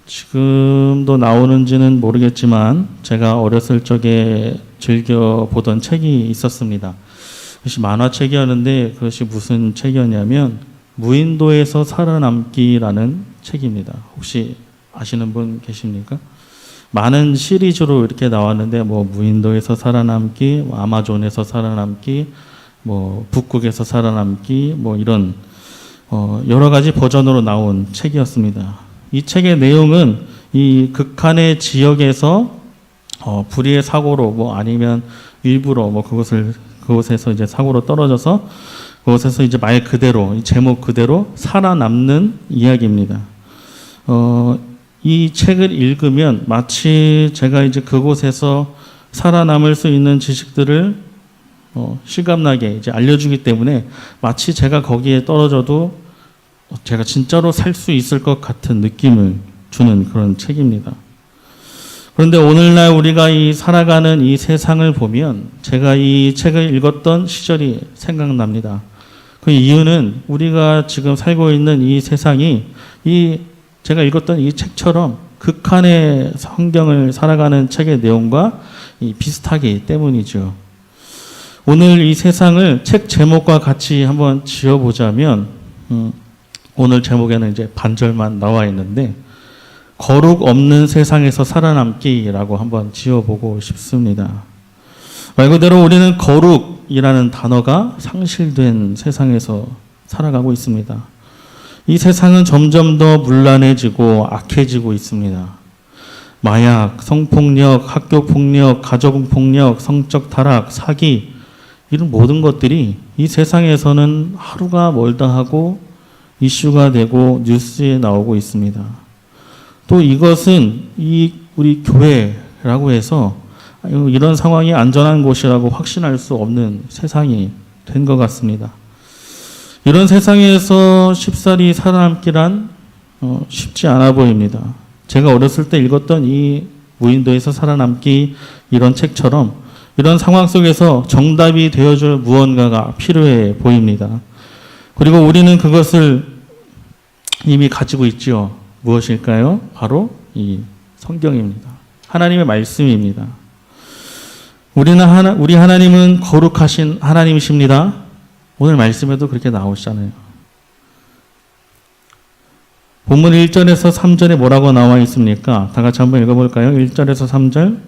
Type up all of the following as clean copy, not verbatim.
지금도 나오는지는 모르겠지만 제가 어렸을 적에 즐겨 보던 책이 있었습니다. 그것이 만화책이었는데 그것이 무슨 책이었냐면 무인도에서 살아남기라는 책입니다. 혹시 아시는 분 계십니까? 많은 시리즈로 이렇게 나왔는데 뭐 무인도에서 살아남기, 뭐 아마존에서 살아남기, 뭐 북극에서 살아남기, 뭐 이런 여러 가지 버전으로 나온 책이었습니다. 이 책의 내용은 이 극한의 지역에서 불의의 사고로 뭐 아니면 일부러 뭐 그곳에서 이제 사고로 떨어져서 그곳에서 이제 말 그대로 이 제목 그대로 살아남는 이야기입니다. 이 책을 읽으면 마치 제가 이제 그곳에서 살아남을 수 있는 지식들을 실감나게 이제 알려주기 때문에 마치 제가 거기에 떨어져도 제가 진짜로 살 수 있을 것 같은 느낌을 주는 그런 책입니다. 그런데 오늘날 우리가 이 살아가는 이 세상을 보면 제가 이 책을 읽었던 시절이 생각납니다. 그 이유는 우리가 지금 살고 있는 이 세상이 제가 읽었던 이 책처럼 극한의 환경을 살아가는 책의 내용과 비슷하기 때문이죠. 오늘 이 세상을 책 제목과 같이 한번 지어보자면 오늘 제목에는 이제 반절만 나와 있는데 거룩 없는 세상에서 살아남기라고 한번 지어보고 싶습니다. 말 그대로 우리는 거룩이라는 단어가 상실된 세상에서 살아가고 있습니다. 이 세상은 점점 더 문란해지고 악해지고 있습니다. 마약, 성폭력, 학교폭력, 가정폭력, 성적 타락, 사기 이런 모든 것들이 이 세상에서는 하루가 멀다 하고 이슈가 되고 뉴스에 나오고 있습니다. 또 이것은 우리 교회라고 해서 이런 상황이 안전한 곳이라고 확신할 수 없는 세상이 된 것 같습니다. 이런 세상에서 쉽사리 살아남기란 쉽지 않아 보입니다. 제가 어렸을 때 읽었던 이 무인도에서 살아남기 이런 책처럼 이런 상황 속에서 정답이 되어줄 무언가가 필요해 보입니다. 그리고 우리는 그것을 이미 가지고 있죠. 무엇일까요? 바로 이 성경입니다. 하나님의 말씀입니다. 우리 하나님은 거룩하신 하나님이십니다. 오늘 말씀에도 그렇게 나오시잖아요. 본문 1절에서 3절에 뭐라고 나와 있습니까? 다 같이 한번 읽어볼까요? 1절에서 3절.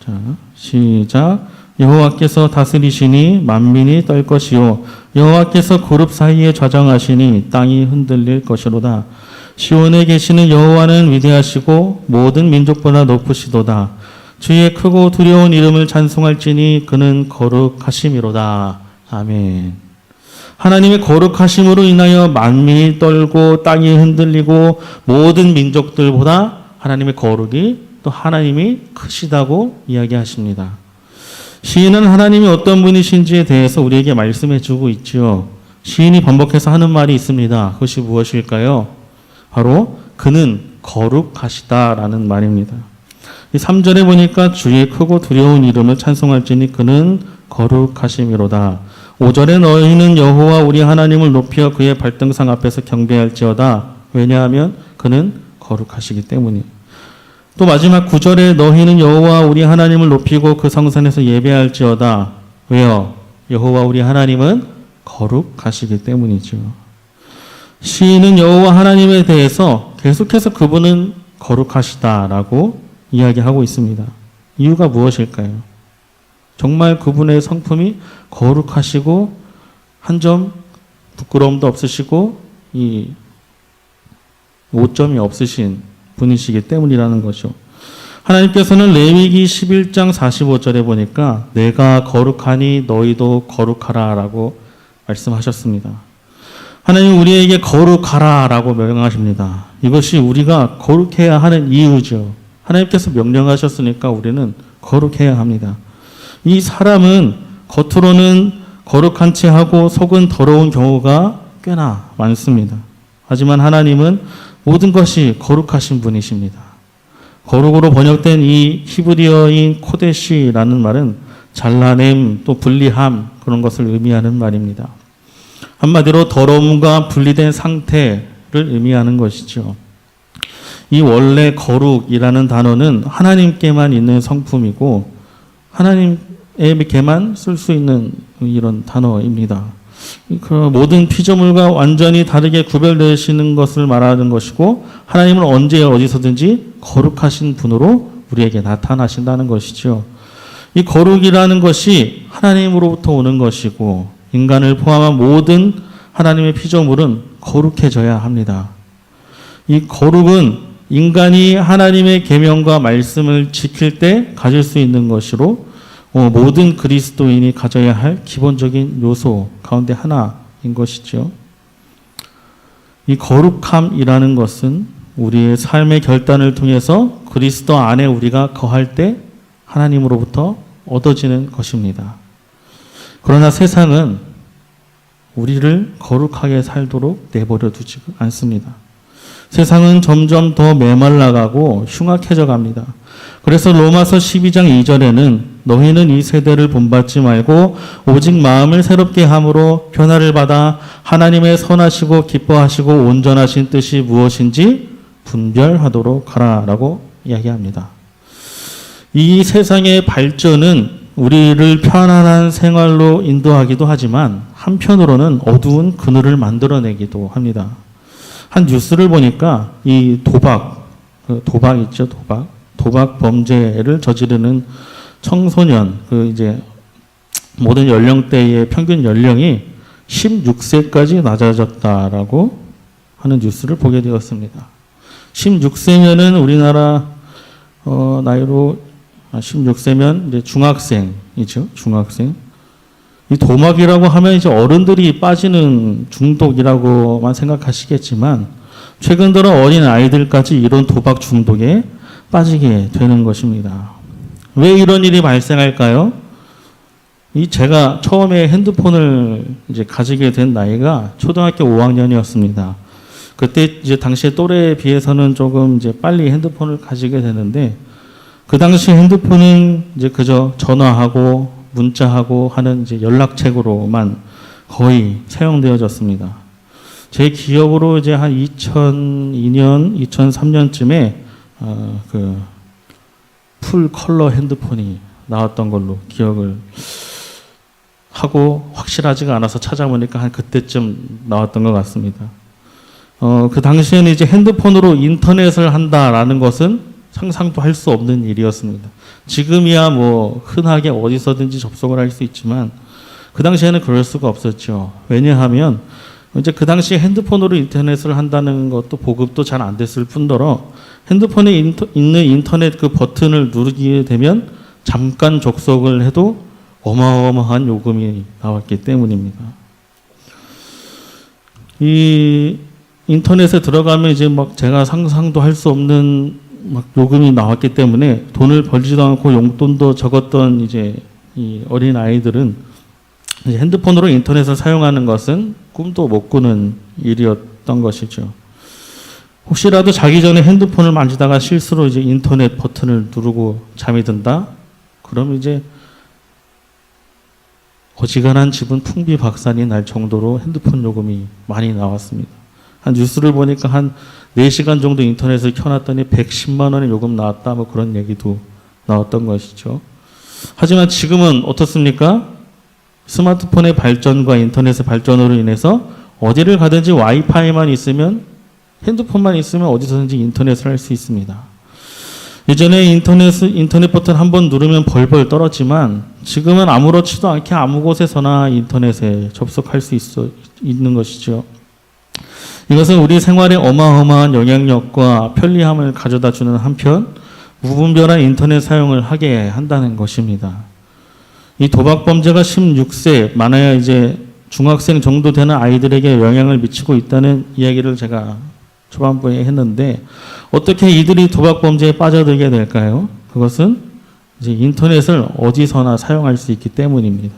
자, 시작. 여호와께서 다스리시니 만민이 떨 것이요 여호와께서 그룹 사이에 좌정하시니 땅이 흔들릴 것이로다. 시온에 계시는 여호와는 위대하시고 모든 민족보다 높으시도다. 주의 크고 두려운 이름을 찬송할지니 그는 거룩하심이로다. 아멘. 하나님의 거룩하심으로 인하여 만민이 떨고 땅이 흔들리고 모든 민족들보다 하나님의 거룩이 또 하나님이 크시다고 이야기하십니다. 시인은 하나님이 어떤 분이신지에 대해서 우리에게 말씀해 주고 있죠. 시인이 반복해서 하는 말이 있습니다. 그것이 무엇일까요? 바로 그는 거룩하시다라는 말입니다. 이 3절에 보니까 주의 크고 두려운 이름을 찬송할지니 그는 거룩하심이로다. 5절에 너희는 여호와 우리 하나님을 높여 그의 발등상 앞에서 경배할지어다. 왜냐하면 그는 거룩하시기 때문이에요. 또 마지막 9절에 너희는 여호와 우리 하나님을 높이고 그 성산에서 예배할지어다. 왜요? 여호와 우리 하나님은 거룩하시기 때문이죠. 시인은 여호와 하나님에 대해서 계속해서 그분은 거룩하시다라고 이야기하고 있습니다. 이유가 무엇일까요? 정말 그분의 성품이 거룩하시고 한 점 부끄러움도 없으시고 이 오점이 없으신 분이시기 때문이라는 거죠. 하나님께서는 레위기 11장 45절에 보니까 내가 거룩하니 너희도 거룩하라 라고 말씀하셨습니다. 하나님 우리에게 거룩하라 라고 명령하십니다. 이것이 우리가 거룩해야 하는 이유죠. 하나님께서 명령하셨으니까 우리는 거룩해야 합니다. 이 사람은 겉으로는 거룩한 채 하고 속은 더러운 경우가 꽤나 많습니다. 하지만 하나님은 모든 것이 거룩하신 분이십니다. 거룩으로 번역된 이 히브리어인 코데시라는 말은 잘라냄 또 분리함 그런 것을 의미하는 말입니다. 한마디로 더러움과 분리된 상태를 의미하는 것이죠. 이 원래 거룩이라는 단어는 하나님께만 있는 성품이고 하나님에게만 쓸 수 있는 이런 단어입니다. 그 모든 피조물과 완전히 다르게 구별되시는 것을 말하는 것이고 하나님은 언제 어디서든지 거룩하신 분으로 우리에게 나타나신다는 것이죠. 이 거룩이라는 것이 하나님으로부터 오는 것이고 인간을 포함한 모든 하나님의 피조물은 거룩해져야 합니다. 이 거룩은 인간이 하나님의 계명과 말씀을 지킬 때 가질 수 있는 것으로 모든 그리스도인이 가져야 할 기본적인 요소 가운데 하나인 것이죠. 이 거룩함이라는 것은 우리의 삶의 결단을 통해서 그리스도 안에 우리가 거할 때 하나님으로부터 얻어지는 것입니다. 그러나 세상은 우리를 거룩하게 살도록 내버려 두지 않습니다. 세상은 점점 더 메말라가고 흉악해져 갑니다. 그래서 로마서 12장 2절에는 너희는 이 세대를 본받지 말고 오직 마음을 새롭게 함으로 변화를 받아 하나님의 선하시고 기뻐하시고 온전하신 뜻이 무엇인지 분별하도록 하라라고 이야기합니다. 이 세상의 발전은 우리를 편안한 생활로 인도하기도 하지만 한편으로는 어두운 그늘을 만들어내기도 합니다. 한 뉴스를 보니까 이 도박 있죠, 도박 범죄를 저지르는 청소년, 이제 모든 연령대의 평균 연령이 16세까지 낮아졌다라고 하는 뉴스를 보게 되었습니다. 16세면은 우리나라 나이로 16세면 이제 중학생이죠, 중학생. 이 도박이라고 하면 이제 어른들이 빠지는 중독이라고만 생각하시겠지만 최근 들어 어린 아이들까지 이런 도박 중독에 빠지게 되는 것입니다. 왜 이런 일이 발생할까요? 제가 처음에 핸드폰을 이제 가지게 된 나이가 초등학교 5학년이었습니다. 그때 이제 당시에 또래에 비해서는 조금 이제 빨리 핸드폰을 가지게 되는데 그 당시 핸드폰은 이제 그저 전화하고 문자하고 하는 이제 연락책으로만 거의 사용되어졌습니다. 제 기억으로 이제 한 2002년, 2003년쯤에 풀 컬러 핸드폰이 나왔던 걸로 기억을 하고 확실하지가 않아서 찾아보니까 한 그때쯤 나왔던 것 같습니다. 그 당시에는 이제 핸드폰으로 인터넷을 한다라는 것은 상상도 할 수 없는 일이었습니다. 지금이야 뭐 흔하게 어디서든지 접속을 할 수 있지만 그 당시에는 그럴 수가 없었죠. 왜냐하면 이제 그 당시에 핸드폰으로 인터넷을 한다는 것도 보급도 잘 안 됐을 뿐더러 핸드폰에 있는 인터넷 그 버튼을 누르게 되면 잠깐 접속을 해도 어마어마한 요금이 나왔기 때문입니다. 이 인터넷에 들어가면 이제 막 제가 상상도 할 수 없는 막 요금이 나왔기 때문에 돈을 벌지도 않고 용돈도 적었던 이제 이 어린 아이들은 이제 핸드폰으로 인터넷을 사용하는 것은 꿈도 못 꾸는 일이었던 것이죠. 혹시라도 자기 전에 핸드폰을 만지다가 실수로 이제 인터넷 버튼을 누르고 잠이 든다? 그럼 이제 어지간한 집은 풍비박산이 날 정도로 핸드폰 요금이 많이 나왔습니다. 한 뉴스를 보니까 한 4시간 정도 인터넷을 켜놨더니 110만 원의 요금 나왔다, 뭐 그런 얘기도 나왔던 것이죠. 하지만 지금은 어떻습니까? 스마트폰의 발전과 인터넷의 발전으로 인해서 어디를 가든지 와이파이만 있으면, 핸드폰만 있으면 어디서든지 인터넷을 할 수 있습니다. 예전에 인터넷 버튼 한번 누르면 벌벌 떨었지만 지금은 아무렇지도 않게 아무 곳에서나 인터넷에 접속할 수 있는 것이죠. 이것은 우리 생활에 어마어마한 영향력과 편리함을 가져다 주는 한편 무분별한 인터넷 사용을 하게 한다는 것입니다. 이 도박 범죄가 16세, 많아야 이제 중학생 정도 되는 아이들에게 영향을 미치고 있다는 이야기를 제가 초반부에 했는데 어떻게 이들이 도박 범죄에 빠져들게 될까요? 그것은 이제 인터넷을 어디서나 사용할 수 있기 때문입니다.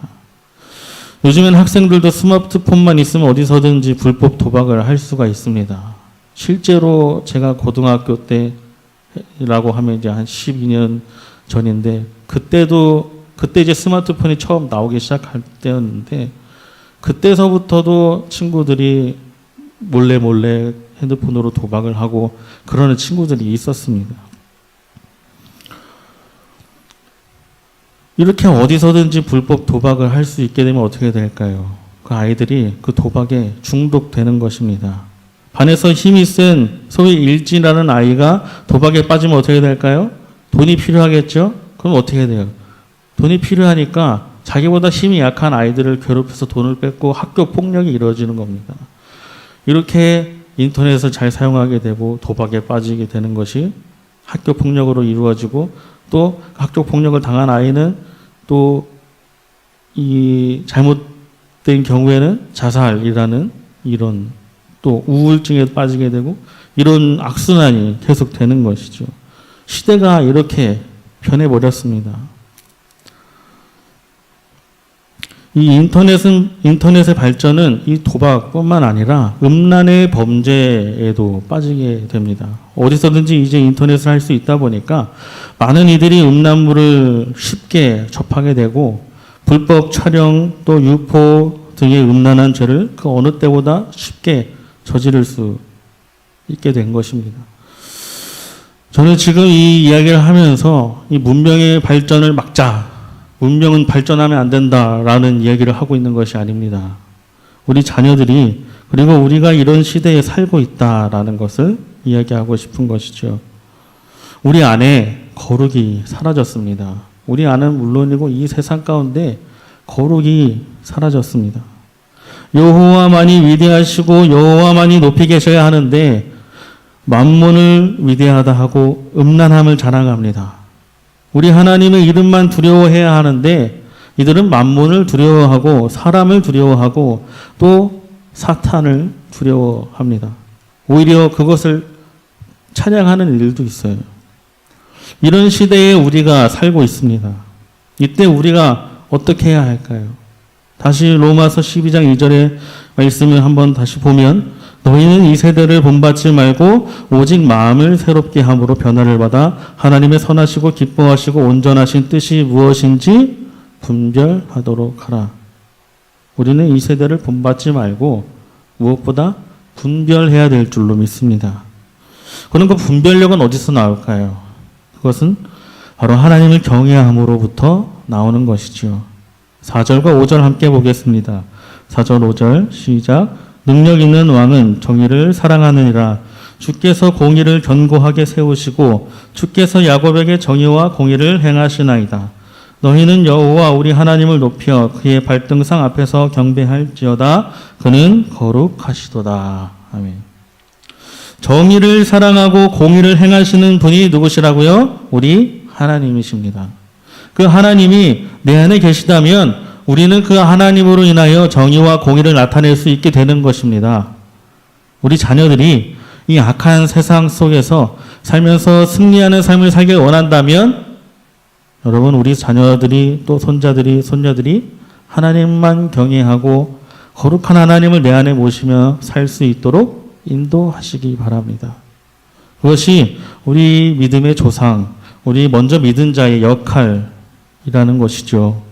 요즘엔 학생들도 스마트폰만 있으면 어디서든지 불법 도박을 할 수가 있습니다. 실제로 제가 고등학교 때라고 하면 이제 한 12년 전인데 그때 이제 스마트폰이 처음 나오기 시작할 때였는데 그때서부터도 친구들이 몰래 핸드폰으로 도박을 하고 그러는 친구들이 있었습니다. 이렇게 어디서든지 불법 도박을 할 수 있게 되면 어떻게 될까요? 그 아이들이 그 도박에 중독되는 것입니다. 반에서 힘이 센 소위 일진이라는 아이가 도박에 빠지면 어떻게 될까요? 돈이 필요하겠죠? 그럼 어떻게 돼요? 돈이 필요하니까 자기보다 힘이 약한 아이들을 괴롭혀서 돈을 뺏고 학교 폭력이 이루어지는 겁니다. 이렇게 인터넷을 잘 사용하게 되고 도박에 빠지게 되는 것이 학교 폭력으로 이루어지고 또 학교 폭력을 당한 아이는 또 이 잘못된 경우에는 자살이라는 이런 또 우울증에 빠지게 되고 이런 악순환이 계속 되는 것이죠. 시대가 이렇게 변해버렸습니다. 이 인터넷의 발전은 이 도박뿐만 아니라 음란의 범죄에도 빠지게 됩니다. 어디서든지 이제 인터넷을 할 수 있다 보니까 많은 이들이 음란물을 쉽게 접하게 되고 불법 촬영 또 유포 등의 음란한 죄를 그 어느 때보다 쉽게 저지를 수 있게 된 것입니다. 저는 지금 이 이야기를 하면서 이 문명의 발전을 막자, 문명은 발전하면 안 된다라는 이야기를 하고 있는 것이 아닙니다. 우리 자녀들이 그리고 우리가 이런 시대에 살고 있다라는 것을 이야기하고 싶은 것이죠. 우리 안에 거룩이 사라졌습니다. 우리 안은 물론이고 이 세상 가운데 거룩이 사라졌습니다. 여호와만이 위대하시고 여호와만이 높이 계셔야 하는데 만몬을 위대하다 하고 음란함을 자랑합니다. 우리 하나님의 이름만 두려워해야 하는데 이들은 만몬을 두려워하고 사람을 두려워하고 또 사탄을 두려워합니다. 오히려 그것을 찬양하는 일도 있어요. 이런 시대에 우리가 살고 있습니다. 이때 우리가 어떻게 해야 할까요? 다시 로마서 12장 2절의 말씀을 한번 다시 보면 너희는 이 세대를 본받지 말고 오직 마음을 새롭게 함으로 변화를 받아 하나님의 선하시고 기뻐하시고 온전하신 뜻이 무엇인지 분별하도록 하라. 우리는 이 세대를 본받지 말고 무엇보다 분별해야 될 줄로 믿습니다. 그럼 그 분별력은 어디서 나올까요? 그것은 바로 하나님을 경외함으로부터 나오는 것이죠. 4절과 5절 함께 보겠습니다. 4절 5절 시작. 능력 있는 왕은 정의를 사랑하느니라. 주께서 공의를 견고하게 세우시고 주께서 야곱에게 정의와 공의를 행하시나이다. 너희는 여호와 우리 하나님을 높여 그의 발등상 앞에서 경배할지어다. 그는 거룩하시도다. 아멘. 정의를 사랑하고 공의를 행하시는 분이 누구시라고요? 우리 하나님이십니다. 그 하나님이 내 안에 계시다면 우리는 그 하나님으로 인하여 정의와 공의를 나타낼 수 있게 되는 것입니다. 우리 자녀들이 이 악한 세상 속에서 살면서 승리하는 삶을 살길 원한다면 여러분 우리 자녀들이 또 손자들이 하나님만 경외하고 거룩한 하나님을 내 안에 모시며 살 수 있도록 인도하시기 바랍니다. 그것이 우리 믿음의 조상, 우리 먼저 믿은 자의 역할이라는 것이죠.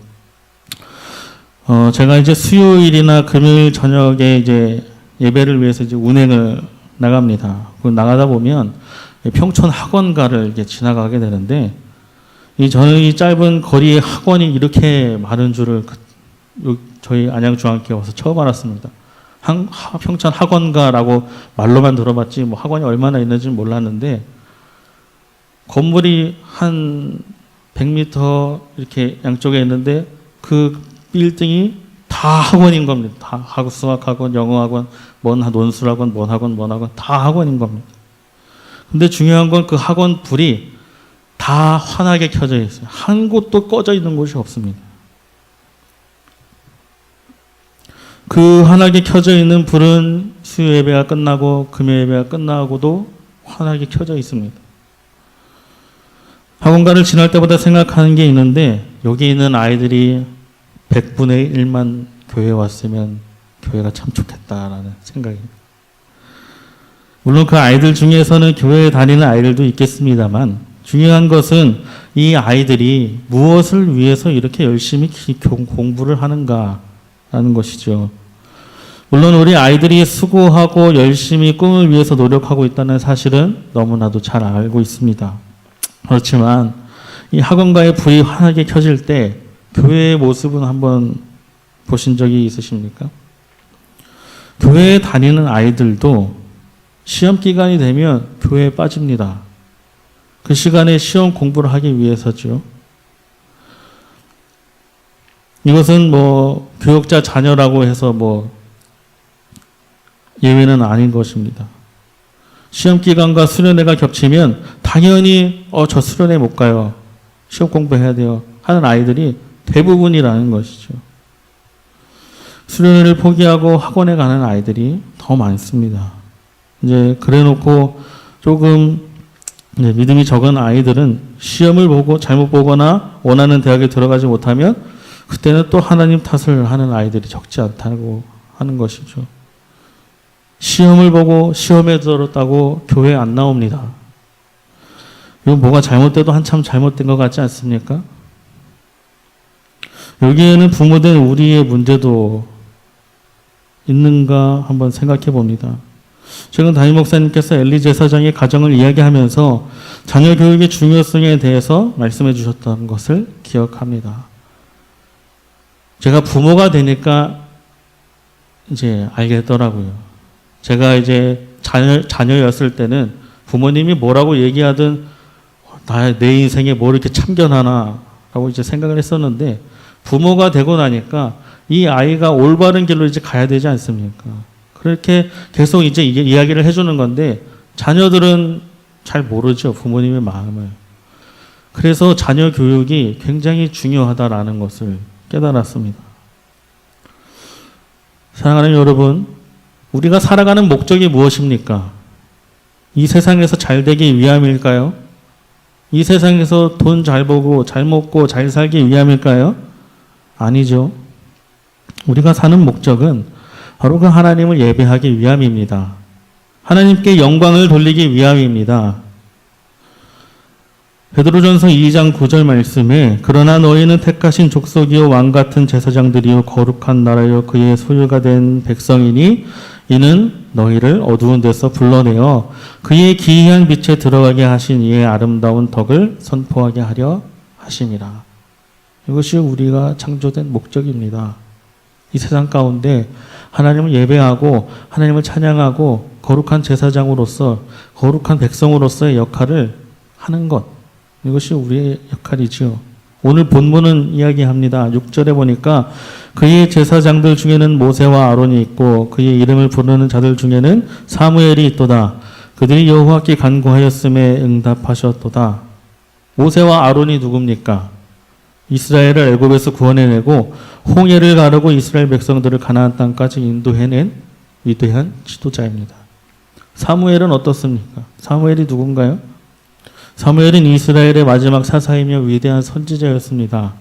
제가 이제 수요일이나 금요일 저녁에 이제 예배를 위해서 이제 운행을 나갑니다. 그 나가다 보면 평촌 학원가를 이제 지나가게 되는데, 저는 이 짧은 거리에 학원이 이렇게 많은 줄을 저희 안양중앙교회 와서 처음 알았습니다. 평촌 학원가라고 말로만 들어봤지 뭐 학원이 얼마나 있는지 몰랐는데 건물이 한 100m 이렇게 양쪽에 있는데 그 빌딩이 다 학원인 겁니다. 다 수학학원, 영어학원, 논술학원, 뭔 학원 다 학원인 겁니다. 근데 중요한 건 그 학원 불이 다 환하게 켜져 있어요. 한 곳도 꺼져 있는 곳이 없습니다. 그 환하게 켜져 있는 불은 수요 예배가 끝나고 금요 예배가 끝나고도 환하게 켜져 있습니다. 학원가를 지날 때마다 생각하는 게 있는데 여기 있는 아이들이 100분의 1만 교회에 왔으면 교회가 참 좋겠다라는 생각입니다. 물론 그 아이들 중에서는 교회에 다니는 아이들도 있겠습니다만 중요한 것은 이 아이들이 무엇을 위해서 이렇게 열심히 공부를 하는가라는 것이죠. 물론 우리 아이들이 수고하고 열심히 꿈을 위해서 노력하고 있다는 사실은 너무나도 잘 알고 있습니다. 그렇지만 이 학원가의 불이 환하게 켜질 때 교회의 모습은 한번 보신 적이 있으십니까? 교회에 다니는 아이들도 시험 기간이 되면 교회에 빠집니다. 그 시간에 시험 공부를 하기 위해서죠. 이것은 뭐 교육자 자녀라고 해서 뭐 예외는 아닌 것입니다. 시험 기간과 수련회가 겹치면 당연히 저 수련회 못 가요. 시험 공부해야 돼요. 하는 아이들이 대부분이라는 것이죠. 수련회를 포기하고 학원에 가는 아이들이 더 많습니다. 이제 그래 놓고 조금 믿음이 적은 아이들은 시험을 보고 잘못 보거나 원하는 대학에 들어가지 못하면 그때는 또 하나님 탓을 하는 아이들이 적지 않다고 하는 것이죠. 시험을 보고 시험에 들었다고 교회에 안 나옵니다. 이거 뭐가 잘못돼도 한참 잘못된 것 같지 않습니까? 여기에는 부모된 우리의 문제도 있는가 한번 생각해 봅니다. 최근 담임 목사님께서 엘리 제사장의 가정을 이야기하면서 자녀 교육의 중요성에 대해서 말씀해 주셨던 것을 기억합니다. 제가 부모가 되니까 이제 알겠더라고요. 제가 이제 자녀였을 때는 부모님이 뭐라고 얘기하든 내 인생에 뭐 이렇게 참견하나 라고 이제 생각을 했었는데 부모가 되고 나니까 이 아이가 올바른 길로 이제 가야 되지 않습니까? 그렇게 계속 이제 이야기를 해주는 건데 자녀들은 잘 모르죠. 부모님의 마음을. 그래서 자녀 교육이 굉장히 중요하다라는 것을 깨달았습니다. 사랑하는 여러분, 우리가 살아가는 목적이 무엇입니까? 이 세상에서 잘 되기 위함일까요? 이 세상에서 돈 잘 벌고 잘 먹고 잘 살기 위함일까요? 아니죠. 우리가 사는 목적은 바로 그 하나님을 예배하기 위함입니다. 하나님께 영광을 돌리기 위함입니다. 베드로전서 2장 9절 말씀에 그러나 너희는 택하신 족속이요 왕같은 제사장들이요 거룩한 나라요 그의 소유가 된 백성이니 이는 너희를 어두운 데서 불러내어 그의 기이한 빛에 들어가게 하신 이의 아름다운 덕을 선포하게 하려 하심이라. 이것이 우리가 창조된 목적입니다. 이 세상 가운데 하나님을 예배하고 하나님을 찬양하고 거룩한 제사장으로서 거룩한 백성으로서의 역할을 하는 것. 이것이 우리의 역할이지요. 오늘 본문은 이야기합니다. 6절에 보니까 그의 제사장들 중에는 모세와 아론이 있고 그의 이름을 부르는 자들 중에는 사무엘이 있도다. 그들이 여호와께 간구하였음에 응답하셨도다. 모세와 아론이 누굽니까? 이스라엘을 애굽에서 구원해내고 홍해를 가르고 이스라엘 백성들을 가나안 땅까지 인도해낸 위대한 지도자입니다. 사무엘은 어떻습니까? 사무엘이 누군가요? 사무엘은 이스라엘의 마지막 사사이며 위대한 선지자였습니다.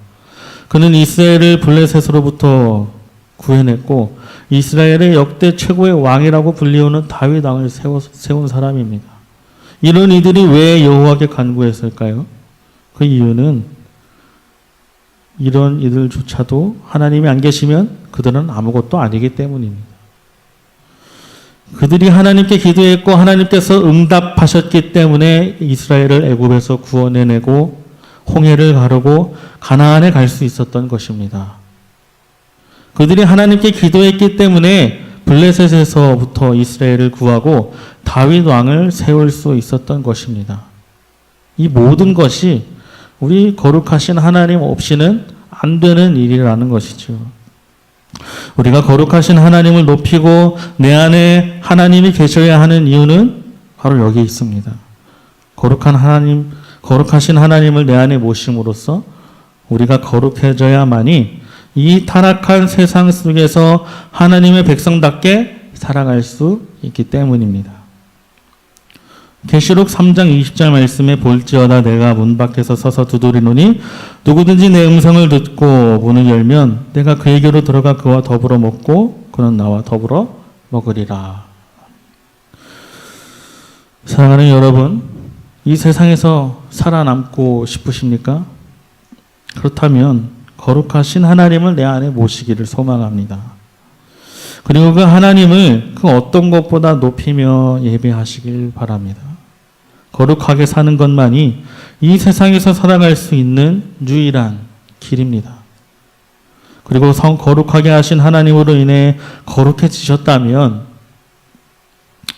그는 이스라엘을 블레셋으로부터 구해냈고 이스라엘의 역대 최고의 왕이라고 불리우는 다윗 왕을 세운 사람입니다. 이런 이들이 왜 여호와께 간구했을까요? 그 이유는 이런 이들조차도 하나님이 안 계시면 그들은 아무것도 아니기 때문입니다. 그들이 하나님께 기도했고 하나님께서 응답하셨기 때문에 이스라엘을 애굽에서 구원해내고 홍해를 가르고 가나안에 갈 수 있었던 것입니다. 그들이 하나님께 기도했기 때문에 블레셋에서부터 이스라엘을 구하고 다윗 왕을 세울 수 있었던 것입니다. 이 모든 것이 우리 거룩하신 하나님 없이는 안 되는 일이라는 것이죠. 우리가 거룩하신 하나님을 높이고 내 안에 하나님이 계셔야 하는 이유는 바로 여기 있습니다. 거룩하신 하나님을 내 안에 모심으로써 우리가 거룩해져야만이 이 타락한 세상 속에서 하나님의 백성답게 살아갈 수 있기 때문입니다. 계시록 3장 20절 말씀에 볼지어다 내가 문 밖에서 서서 두드리노니 누구든지 내 음성을 듣고 문을 열면 내가 그에게로 들어가 그와 더불어 먹고 그는 나와 더불어 먹으리라. 사랑하는 여러분, 이 세상에서 살아남고 싶으십니까? 그렇다면 거룩하신 하나님을 내 안에 모시기를 소망합니다. 그리고 그 하나님을 그 어떤 것보다 높이며 예배하시길 바랍니다. 거룩하게 사는 것만이 이 세상에서 살아갈 수 있는 유일한 길입니다. 그리고 거룩하게 하신 하나님으로 인해 거룩해지셨다면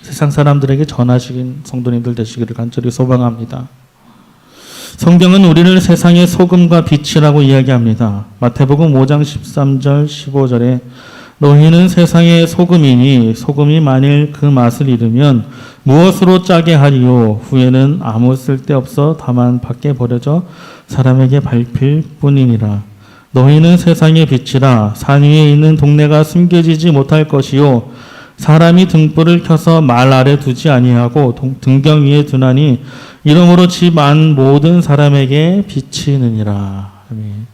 세상 사람들에게 전하시는 성도님들 되시기를 간절히 소망합니다. 성경은 우리를 세상의 소금과 빛이라고 이야기합니다. 마태복음 5장 13절 15절에 너희는 세상의 소금이니 소금이 만일 그 맛을 잃으면 무엇으로 짜게 하리요 후에는 아무 쓸데없어 다만 밖에 버려져 사람에게 밟힐 뿐이니라. 너희는 세상의 빛이라. 산 위에 있는 동네가 숨겨지지 못할 것이요 사람이 등불을 켜서 말 아래 두지 아니하고 등경 위에 두나니 이러므로 집 안 모든 사람에게 비치느니라. 아멘.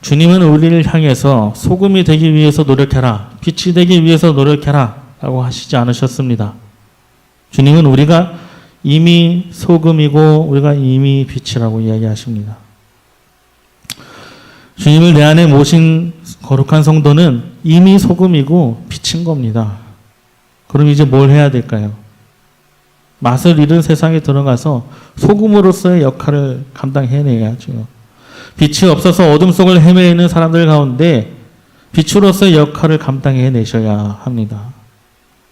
주님은 우리를 향해서 소금이 되기 위해서 노력해라, 빛이 되기 위해서 노력해라 라고 하시지 않으셨습니다. 주님은 우리가 이미 소금이고 우리가 이미 빛이라고 이야기하십니다. 주님을 내 안에 모신 거룩한 성도는 이미 소금이고 빛인 겁니다. 그럼 이제 뭘 해야 될까요? 맛을 잃은 세상에 들어가서 소금으로서의 역할을 감당해내야죠. 빛이 없어서 어둠 속을 헤매는 사람들 가운데 빛으로서의 역할을 감당해내셔야 합니다.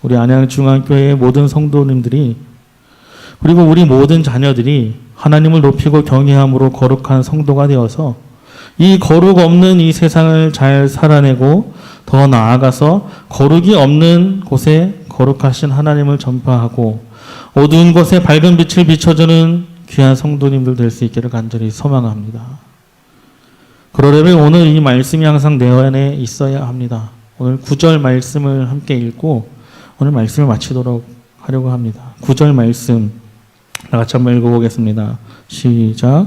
우리 안양중앙교회의 모든 성도님들이 그리고 우리 모든 자녀들이 하나님을 높이고 경외함으로 거룩한 성도가 되어서 이 거룩 없는 이 세상을 잘 살아내고 더 나아가서 거룩이 없는 곳에 거룩하신 하나님을 전파하고 어두운 곳에 밝은 빛을 비춰주는 귀한 성도님들 될 수 있기를 간절히 소망합니다. 그러려면 오늘 이 말씀이 항상 내 안에 있어야 합니다. 오늘 9절 말씀을 함께 읽고 오늘 말씀을 마치도록 하려고 합니다. 9절 말씀 다 같이 한번 읽어보겠습니다. 시작.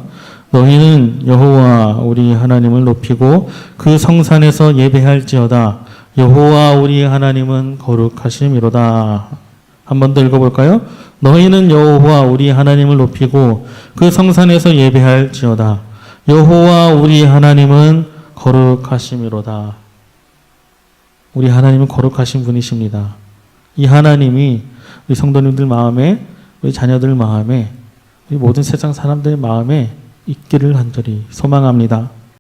너희는 여호와 우리 하나님을 높이고 그 성산에서 예배할지어다. 여호와 우리 하나님은 거룩하심이로다. 한 번 더 읽어볼까요? 너희는 여호와 우리 하나님을 높이고 그 성산에서 예배할지어다. 여호와 우리 하나님은 거룩하심이로다. 우리 하나님은 거룩하신 분이십니다. 이 하나님이 우리 성도님들 마음에, 우리 자녀들 마음에, 우리 모든 세상 사람들 마음에 있기를 간절히 소망합니다.